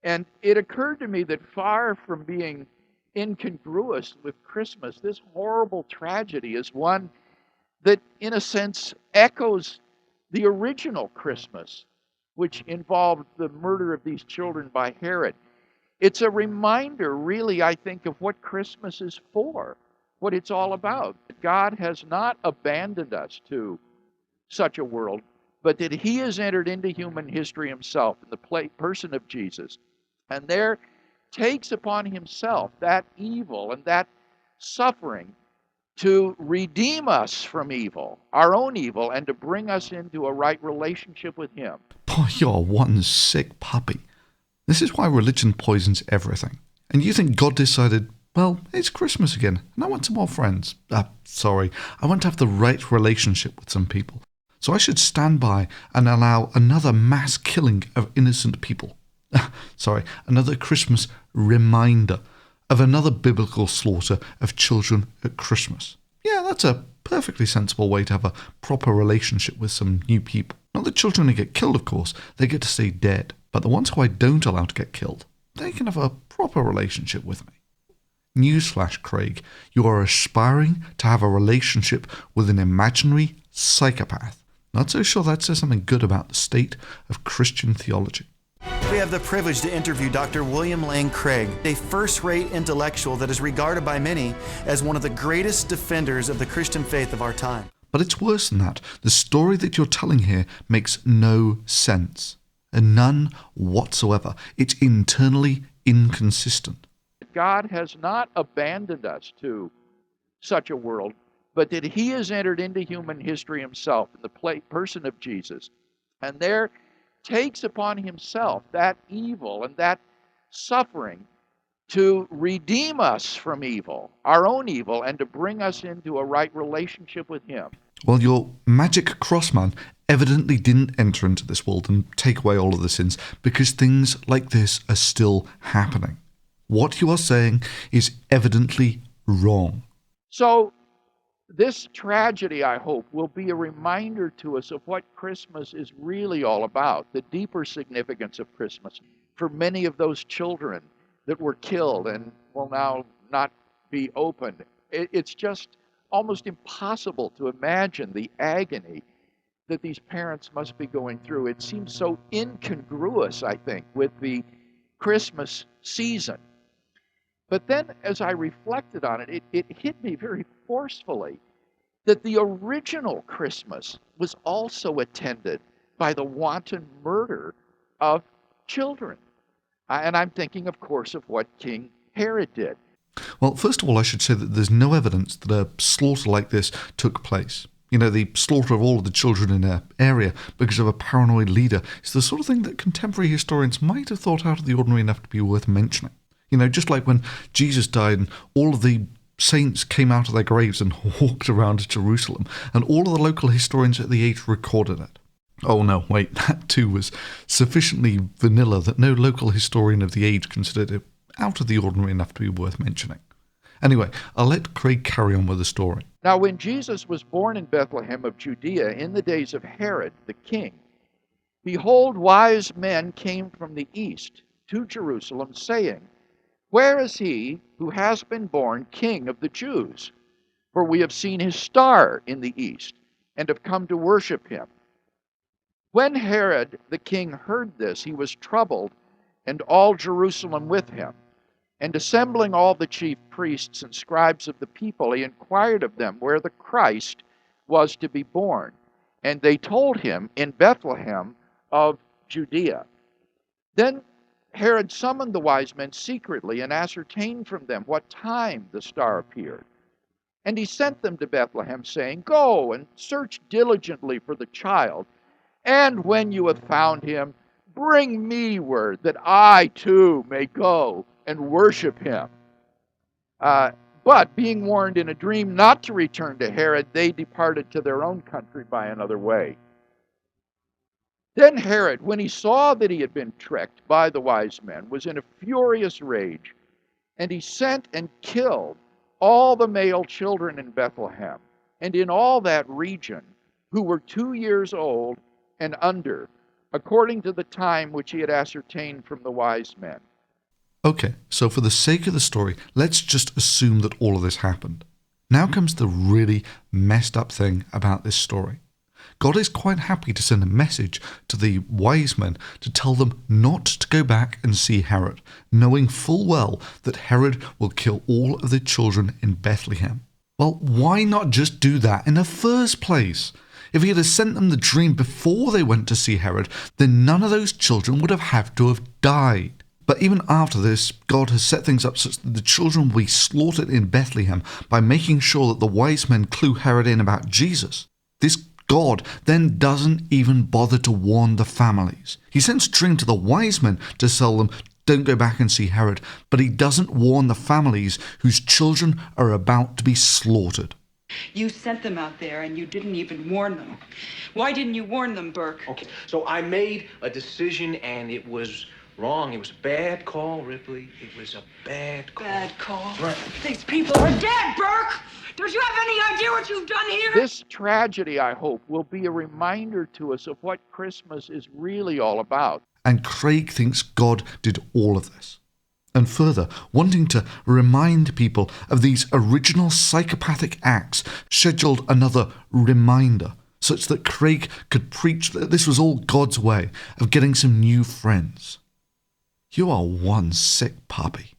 And it occurred to me that far from being incongruous with Christmas, this horrible tragedy is one that, in a sense, echoes the original Christmas, which involved the murder of these children by Herod. It's a reminder, really, I think, of what Christmas is for, what it's all about. God has not abandoned us to such a world, but that He has entered into human history Himself in the person of Jesus, and there takes upon Himself that evil and that suffering to redeem us from evil, our own evil, and to bring us into a right relationship with Him. Boy, you're one sick puppy. This is why religion poisons everything. And you think God decided, well, it's Christmas again, and I want some more friends. Sorry, I want to have the right relationship with some people. So I should stand by and allow another mass killing of innocent people. Sorry, another Christmas reminder of another biblical slaughter of children at Christmas. Yeah, that's a perfectly sensible way to have a proper relationship with some new people. Not the children who get killed, of course, they get to stay dead. But the ones who I don't allow to get killed, they can have a proper relationship with me. Newsflash, Craig, you are aspiring to have a relationship with an imaginary psychopath. Not so sure that says something good about the state of Christian theology. We have the privilege to interview Dr. William Lane Craig, a first-rate intellectual that is regarded by many as one of the greatest defenders of the Christian faith of our time. But it's worse than that. The story that you're telling here makes no sense. And none whatsoever. It's internally inconsistent. God has not abandoned us to such a world, but that He has entered into human history Himself in the person of Jesus, and there takes upon Himself that evil and that suffering to redeem us from evil, our own evil, and to bring us into a right relationship with Him. Well, your magic crossman evidently didn't enter into this world and take away all of the sins, because things like this are still happening. What you are saying is evidently wrong. So this tragedy, I hope, will be a reminder to us of what Christmas is really all about, the deeper significance of Christmas for many of those children that were killed and will now not be opened. It's just almost impossible to imagine the agony that these parents must be going through. It seems so incongruous, I think, with the Christmas season. But then as I reflected on it, it hit me very forcefully that the original Christmas was also attended by the wanton murder of children. And I'm thinking, of course, of what King Herod did. Well, first of all, I should say that there's no evidence that a slaughter like this took place. You know, the slaughter of all of the children in an area because of a paranoid leader is the sort of thing that contemporary historians might have thought out of the ordinary enough to be worth mentioning. You know, just like when Jesus died and all of the saints came out of their graves and walked around Jerusalem, and all of the local historians at the age recorded it. Oh no, wait, that too was sufficiently vanilla that no local historian of the age considered it out of the ordinary enough to be worth mentioning. Anyway, I'll let Craig carry on with the story. Now, when Jesus was born in Bethlehem of Judea in the days of Herod the king, behold, wise men came from the east to Jerusalem, saying, where is he who has been born King of the Jews? For we have seen his star in the east, and have come to worship him. When Herod the king heard this, he was troubled, and all Jerusalem with him. And assembling all the chief priests and scribes of the people, he inquired of them where the Christ was to be born. And they told him, in Bethlehem of Judea. Then Herod summoned the wise men secretly and ascertained from them what time the star appeared. And he sent them to Bethlehem, saying, go and search diligently for the child, and when you have found him, bring me word that I too may go and worship him. But being warned in a dream not to return to Herod, they departed to their own country by another way. Then Herod, when he saw that he had been tricked by the wise men, was in a furious rage, and he sent and killed all the male children in Bethlehem and in all that region who were 2 years old and under, according to the time which he had ascertained from the wise men. Okay, so for the sake of the story, let's just assume that all of this happened. Now comes the really messed up thing about this story. God is quite happy to send a message to the wise men to tell them not to go back and see Herod, knowing full well that Herod will kill all of the children in Bethlehem. Well, why not just do that in the first place? If he had sent them the dream before they went to see Herod, then none of those children would have had to have died. But even after this, God has set things up such that the children will be slaughtered in Bethlehem by making sure that the wise men clue Herod in about Jesus. This God then doesn't even bother to warn the families. He sends a dream to the wise men to tell them, don't go back and see Herod, but he doesn't warn the families whose children are about to be slaughtered. You sent them out there and you didn't even warn them. Why didn't you warn them, Burke? Okay, so I made a decision and it was wrong. It was a bad call, Ripley. It was a bad call. Bad call. Right. These people are dead, Burke! Don't you have any idea what you've done here? This tragedy, I hope, will be a reminder to us of what Christmas is really all about. And Craig thinks God did all of this. And further, wanting to remind people of these original psychopathic acts, scheduled another reminder, such that Craig could preach that this was all God's way of getting some new friends. You are one sick puppy.